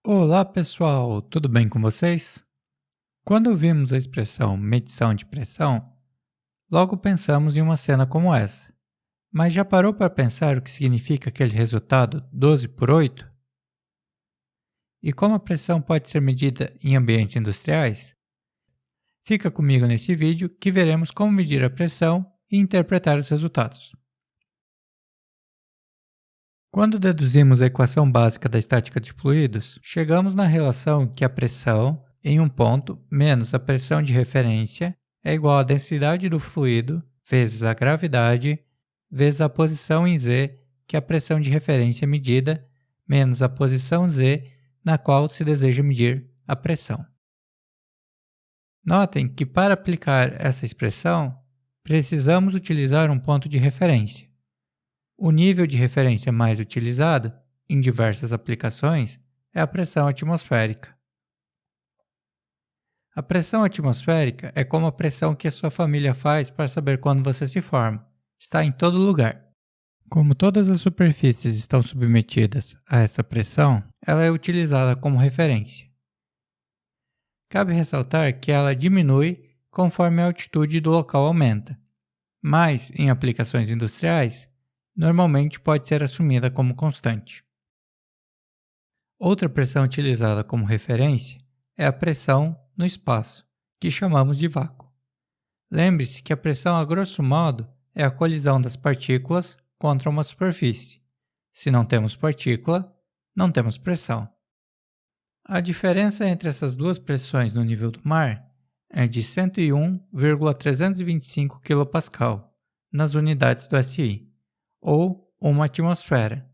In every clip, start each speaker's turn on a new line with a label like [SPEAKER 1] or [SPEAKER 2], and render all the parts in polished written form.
[SPEAKER 1] Olá pessoal, tudo bem com vocês? Quando ouvimos a expressão medição de pressão, logo pensamos em uma cena como essa. Mas já parou para pensar o que significa aquele resultado 12 por 8? E como a pressão pode ser medida em ambientes industriais? Fica comigo nesse vídeo que veremos como medir a pressão e interpretar os resultados. Quando deduzimos a equação básica da estática de fluidos, chegamos na relação que a pressão em um ponto menos a pressão de referência é igual à densidade do fluido vezes a gravidade vezes a posição em z que a pressão de referência é medida menos a posição z na qual se deseja medir a pressão. Notem que para aplicar essa expressão, precisamos utilizar um ponto de referência. O nível de referência mais utilizado, em diversas aplicações, é a pressão atmosférica. A pressão atmosférica é como a pressão que a sua família faz para saber quando você se forma. Está em todo lugar. Como todas as superfícies estão submetidas a essa pressão, ela é utilizada como referência. Cabe ressaltar que ela diminui conforme a altitude do local aumenta, mas, em aplicações industriais, normalmente pode ser assumida como constante. Outra pressão utilizada como referência é a pressão no espaço, que chamamos de vácuo. Lembre-se que a pressão, a grosso modo, é a colisão das partículas contra uma superfície. Se não temos partícula, não temos pressão. A diferença entre essas duas pressões no nível do mar é de 101,325 kPa nas unidades do SI, ou uma atmosfera,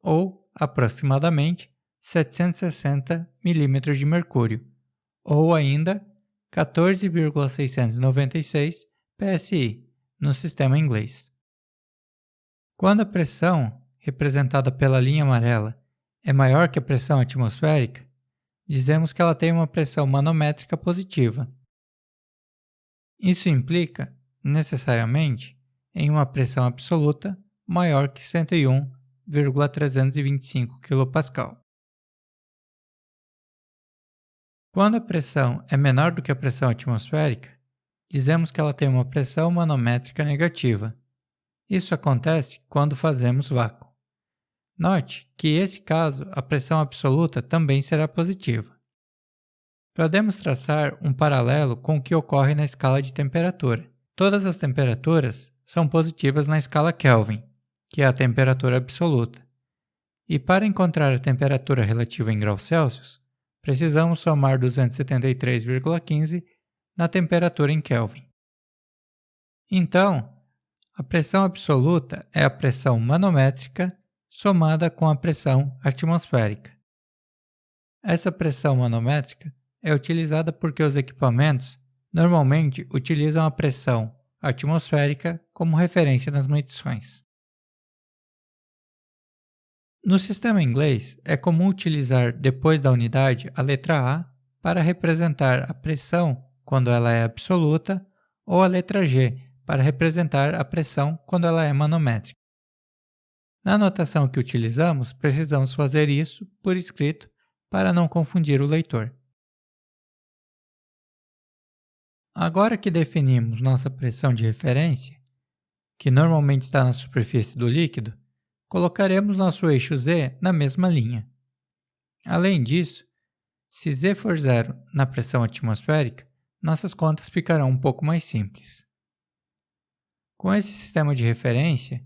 [SPEAKER 1] ou aproximadamente 760 mm de mercúrio, ou ainda 14,696 psi no sistema inglês. Quando a pressão, representada pela linha amarela, é maior que a pressão atmosférica, dizemos que ela tem uma pressão manométrica positiva. Isso implica, necessariamente, em uma pressão absoluta maior que 101,325 kPa. Quando a pressão é menor do que a pressão atmosférica, dizemos que ela tem uma pressão manométrica negativa. Isso acontece quando fazemos vácuo. Note que, nesse caso, a pressão absoluta também será positiva. Podemos traçar um paralelo com o que ocorre na escala de temperatura. Todas as temperaturas são positivas na escala Kelvin, que é a temperatura absoluta. E para encontrar a temperatura relativa em graus Celsius, precisamos somar 273,15 na temperatura em Kelvin. Então, a pressão absoluta é a pressão manométrica somada com a pressão atmosférica. Essa pressão manométrica é utilizada porque os equipamentos normalmente utilizam a pressão atmosférica como referência nas medições. No sistema inglês, é comum utilizar depois da unidade a letra A para representar a pressão quando ela é absoluta ou a letra G para representar a pressão quando ela é manométrica. Na notação que utilizamos, precisamos fazer isso por escrito para não confundir o leitor. Agora que definimos nossa pressão de referência, que normalmente está na superfície do líquido, colocaremos nosso eixo Z na mesma linha. Além disso, se Z for zero na pressão atmosférica, nossas contas ficarão um pouco mais simples. Com esse sistema de referência,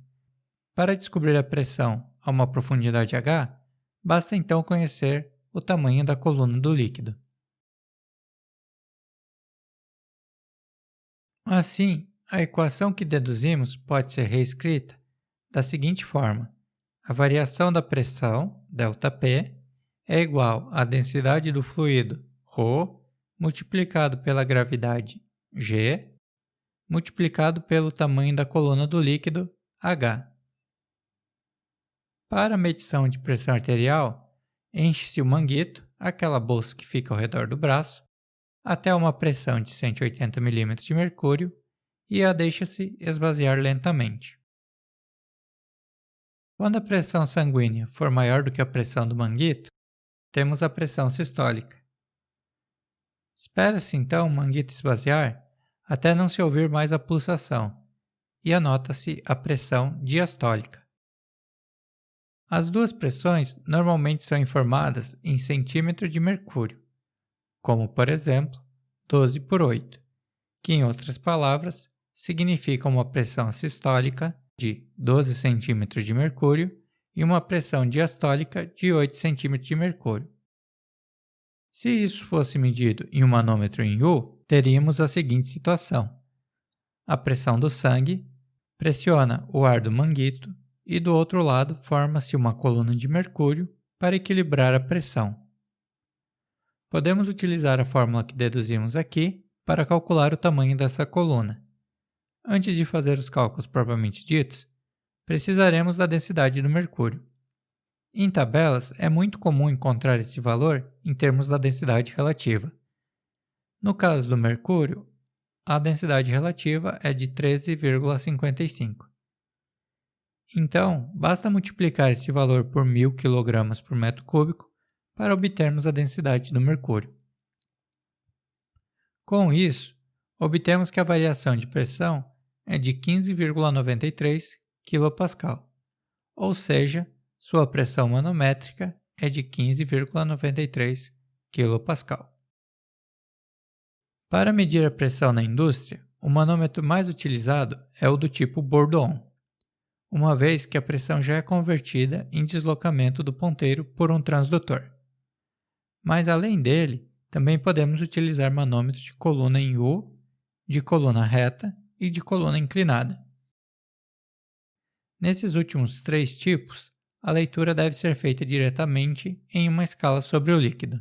[SPEAKER 1] para descobrir a pressão a uma profundidade h, basta então conhecer o tamanho da coluna do líquido. Assim, a equação que deduzimos pode ser reescrita da seguinte forma: a variação da pressão, ΔP, é igual à densidade do fluido, ρ, multiplicado pela gravidade, G, multiplicado pelo tamanho da coluna do líquido, H. Para a medição de pressão arterial, enche-se o manguito, aquela bolsa que fica ao redor do braço, até uma pressão de 180 mm de mercúrio e a deixa-se esvaziar lentamente. Quando a pressão sanguínea for maior do que a pressão do manguito, temos a pressão sistólica. Espera-se então o manguito esvaziar até não se ouvir mais a pulsação e anota-se a pressão diastólica. As duas pressões normalmente são informadas em centímetro de mercúrio, como por exemplo 12/8, que em outras palavras significa uma pressão sistólica de 12 centímetros de mercúrio e uma pressão diastólica de 8 centímetros de mercúrio. Se isso fosse medido em um manômetro em U, teríamos a seguinte situação. A pressão do sangue pressiona o ar do manguito e do outro lado forma-se uma coluna de mercúrio para equilibrar a pressão. Podemos utilizar a fórmula que deduzimos aqui para calcular o tamanho dessa coluna. Antes de fazer os cálculos propriamente ditos, precisaremos da densidade do mercúrio. Em tabelas, é muito comum encontrar esse valor em termos da densidade relativa. No caso do mercúrio, a densidade relativa é de 13,55. Então, basta multiplicar esse valor por 1000 kg por metro cúbico para obtermos a densidade do mercúrio. Com isso, obtemos que a variação de pressão é de 15,93 kPa, ou seja, sua pressão manométrica é de 15,93 kPa. Para medir a pressão na indústria, o manômetro mais utilizado é o do tipo Bourdon, uma vez que a pressão já é convertida em deslocamento do ponteiro por um transdutor. Mas além dele, também podemos utilizar manômetros de coluna em U, de coluna reta e de coluna inclinada. Nesses últimos três tipos, a leitura deve ser feita diretamente em uma escala sobre o líquido.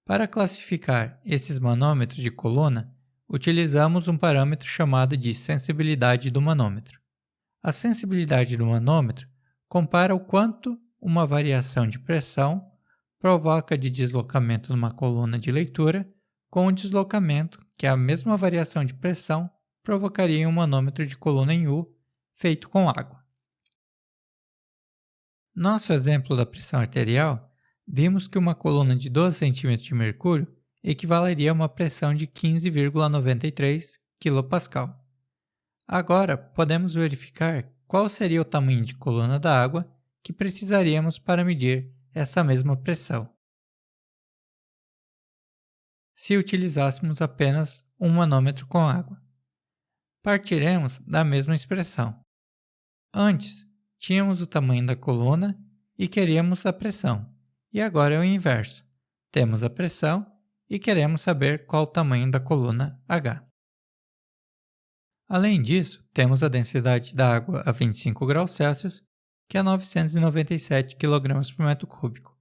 [SPEAKER 1] Para classificar esses manômetros de coluna, utilizamos um parâmetro chamado de sensibilidade do manômetro. A sensibilidade do manômetro compara o quanto uma variação de pressão provoca de deslocamento numa coluna de leitura com o deslocamento que a mesma variação de pressão provocaria em um manômetro de coluna em U feito com água. Nosso exemplo da pressão arterial, vimos que uma coluna de 12 cm de mercúrio equivaleria a uma pressão de 15,93 kPa. Agora, podemos verificar qual seria o tamanho de coluna da água que precisaríamos para medir essa mesma pressão, se utilizássemos apenas um manômetro com água. Partiremos da mesma expressão. Antes, tínhamos o tamanho da coluna e queríamos a pressão, e agora é o inverso. Temos a pressão e queremos saber qual o tamanho da coluna H. Além disso, temos a densidade da água a 25 graus Celsius, que é 997 kg por metro cúbico,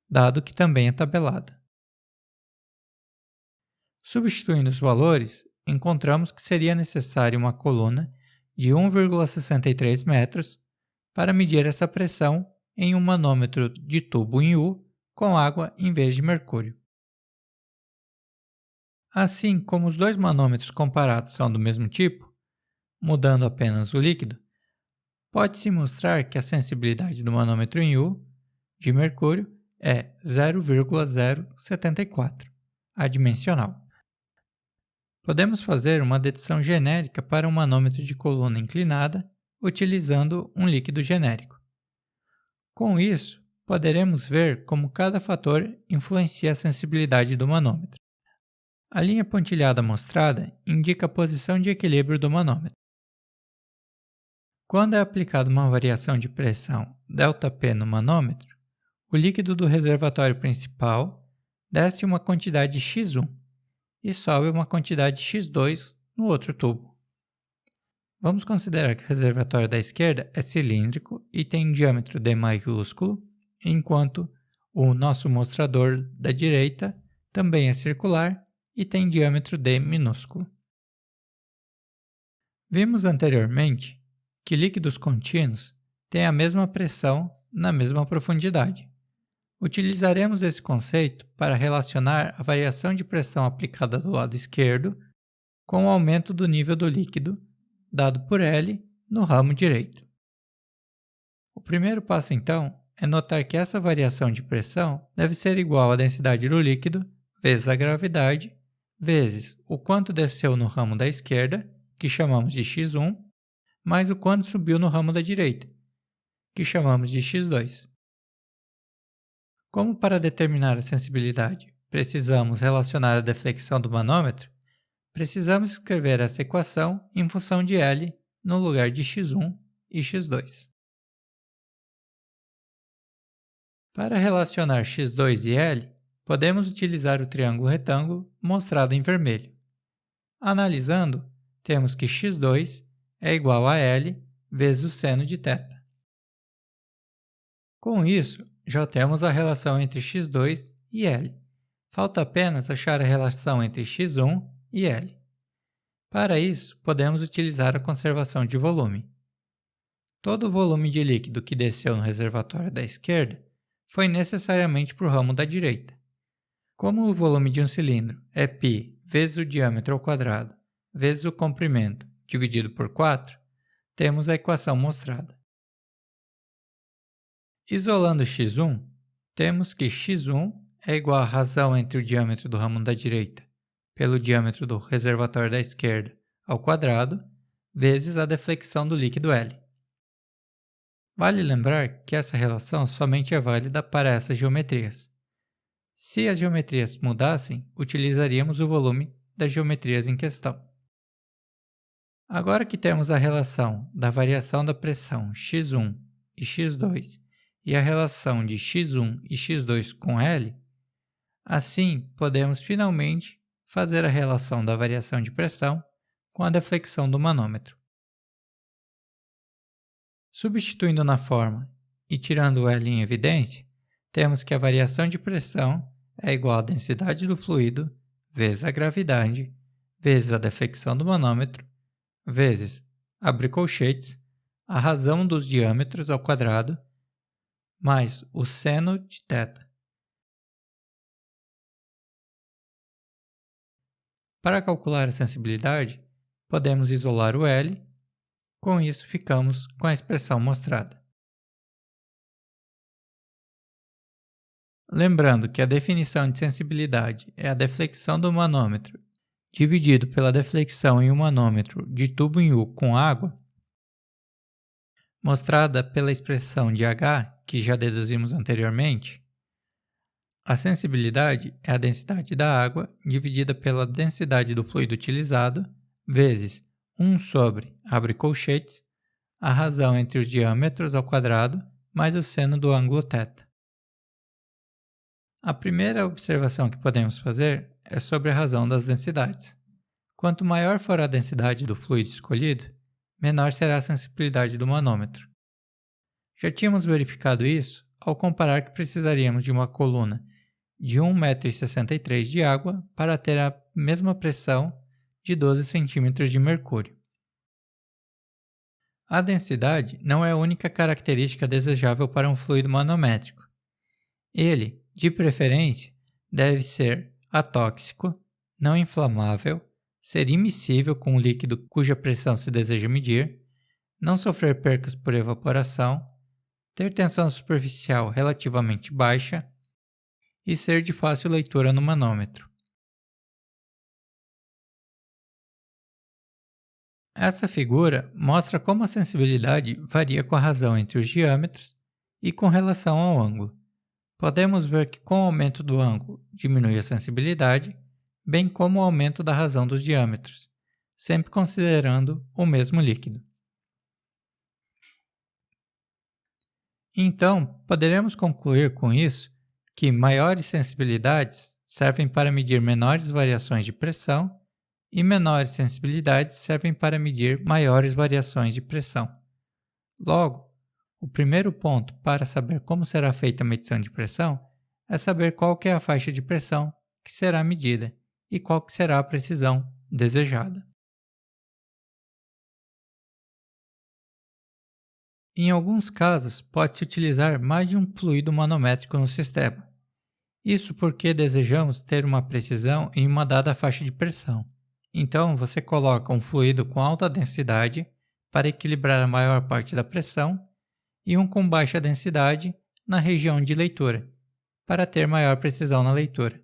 [SPEAKER 1] dado que também é tabelada. Substituindo os valores, encontramos que seria necessária uma coluna de 1,63 metros para medir essa pressão em um manômetro de tubo em U com água em vez de mercúrio. Assim como os dois manômetros comparados são do mesmo tipo, mudando apenas o líquido, pode-se mostrar que a sensibilidade do manômetro em U de mercúrio é 0,074, adimensional. Podemos fazer uma dedução genérica para um manômetro de coluna inclinada utilizando um líquido genérico. Com isso, poderemos ver como cada fator influencia a sensibilidade do manômetro. A linha pontilhada mostrada indica a posição de equilíbrio do manômetro. Quando é aplicada uma variação de pressão ΔP no manômetro, o líquido do reservatório principal desce uma quantidade x1 e sobe uma quantidade x2 no outro tubo. Vamos considerar que o reservatório da esquerda é cilíndrico e tem diâmetro D maiúsculo, enquanto o nosso mostrador da direita também é circular e tem diâmetro D minúsculo. Vimos anteriormente que líquidos contínuos têm a mesma pressão na mesma profundidade. Utilizaremos esse conceito para relacionar a variação de pressão aplicada do lado esquerdo com o aumento do nível do líquido dado por L no ramo direito. O primeiro passo, então, é notar que essa variação de pressão deve ser igual à densidade do líquido vezes a gravidade, vezes o quanto desceu no ramo da esquerda, que chamamos de x1, mais o quanto subiu no ramo da direita, que chamamos de x2. Como para determinar a sensibilidade precisamos relacionar a deflexão do manômetro, precisamos escrever essa equação em função de L no lugar de x1 e x2. Para relacionar x2 e L, podemos utilizar o triângulo retângulo mostrado em vermelho. Analisando, temos que x2 é igual a L vezes o seno de θ. Com isso, já temos a relação entre x2 e L. Falta apenas achar a relação entre x1 e L. Para isso, podemos utilizar a conservação de volume. Todo o volume de líquido que desceu no reservatório da esquerda foi necessariamente para o ramo da direita. Como o volume de um cilindro é π vezes o diâmetro ao quadrado vezes o comprimento dividido por 4, temos a equação mostrada. Isolando x1, temos que x1 é igual à razão entre o diâmetro do ramo da direita pelo diâmetro do reservatório da esquerda ao quadrado vezes a deflexão do líquido L. Vale lembrar que essa relação somente é válida para essas geometrias. Se as geometrias mudassem, utilizaríamos o volume das geometrias em questão. Agora que temos a relação da variação da pressão x1 e x2 e a relação de x1 e x2 com L, assim podemos finalmente fazer a relação da variação de pressão com a deflexão do manômetro. Substituindo na forma e tirando o L em evidência, temos que a variação de pressão é igual à densidade do fluido vezes a gravidade, vezes a deflexão do manômetro, vezes, abre colchetes, a razão dos diâmetros ao quadrado, mais o seno de θ. Para calcular a sensibilidade, podemos isolar o L. Com isso, ficamos com a expressão mostrada. Lembrando que a definição de sensibilidade é a deflexão do manômetro dividido pela deflexão em um manômetro de tubo em U com água, mostrada pela expressão de H, que já deduzimos anteriormente. A sensibilidade é a densidade da água dividida pela densidade do fluido utilizado, vezes 1 sobre, abre colchetes, a razão entre os diâmetros ao quadrado mais o seno do ângulo θ. A primeira observação que podemos fazer é sobre a razão das densidades. Quanto maior for a densidade do fluido escolhido, menor será a sensibilidade do manômetro. Já tínhamos verificado isso ao comparar que precisaríamos de uma coluna de 1,63 m de água para ter a mesma pressão de 12 cm de mercúrio. A densidade não é a única característica desejável para um fluido manométrico. Ele, de preferência, deve ser atóxico, não inflamável, ser immiscível com o líquido cuja pressão se deseja medir, não sofrer percas por evaporação, ter tensão superficial relativamente baixa e ser de fácil leitura no manômetro. Essa figura mostra como a sensibilidade varia com a razão entre os diâmetros e com relação ao ângulo. Podemos ver que com o aumento do ângulo diminui a sensibilidade, bem como o aumento da razão dos diâmetros, sempre considerando o mesmo líquido. Então, poderemos concluir com isso que maiores sensibilidades servem para medir menores variações de pressão e menores sensibilidades servem para medir maiores variações de pressão. Logo, o primeiro ponto para saber como será feita a medição de pressão é saber qual que é a faixa de pressão que será medida e qual que será a precisão desejada. Em alguns casos, pode-se utilizar mais de um fluido manométrico no sistema. Isso porque desejamos ter uma precisão em uma dada faixa de pressão. Então, você coloca um fluido com alta densidade para equilibrar a maior parte da pressão e um com baixa densidade na região de leitura, para ter maior precisão na leitura.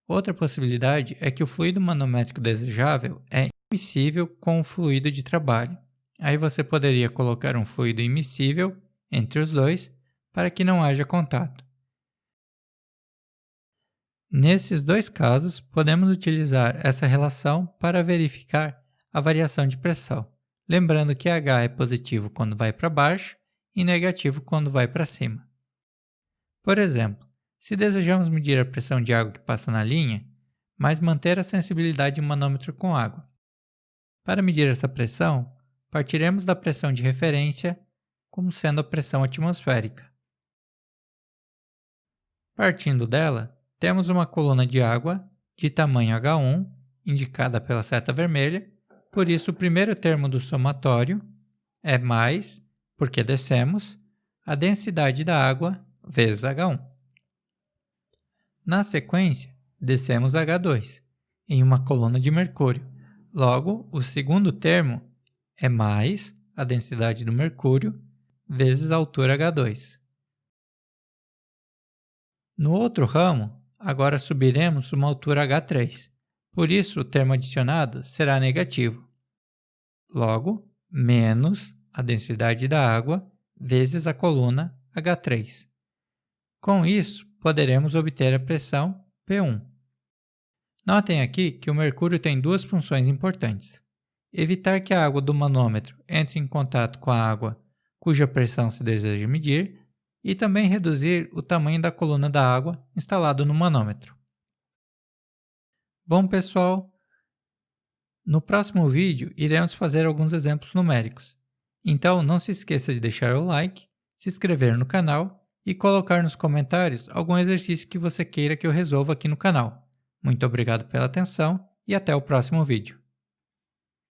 [SPEAKER 1] Outra possibilidade é que o fluido manométrico desejável é immiscível com o fluido de trabalho. Aí você poderia colocar um fluido immiscível entre os dois para que não haja contato. Nesses dois casos, podemos utilizar essa relação para verificar a variação de pressão, lembrando que H é positivo quando vai para baixo e negativo quando vai para cima. Por exemplo, se desejamos medir a pressão de água que passa na linha, mas manter a sensibilidade de um manômetro com água. Para medir essa pressão, partiremos da pressão de referência como sendo a pressão atmosférica. Partindo dela, temos uma coluna de água de tamanho H1, indicada pela seta vermelha, por isso o primeiro termo do somatório é mais, porque descemos, a densidade da água vezes H1. Na sequência, descemos H2, em uma coluna de mercúrio. Logo, o segundo termo é mais a densidade do mercúrio vezes a altura H2. No outro ramo, agora subiremos uma altura H3. Por isso, o termo adicionado será negativo. Logo, menos a densidade da água vezes a coluna H3. Com isso, poderemos obter a pressão P1. Notem aqui que o mercúrio tem duas funções importantes. Evitar que a água do manômetro entre em contato com a água cuja pressão se deseja medir e também reduzir o tamanho da coluna da água instalado no manômetro. Bom, pessoal, no próximo vídeo iremos fazer alguns exemplos numéricos. Então não se esqueça de deixar o like, se inscrever no canal e colocar nos comentários algum exercício que você queira que eu resolva aqui no canal. Muito obrigado pela atenção e até o próximo vídeo.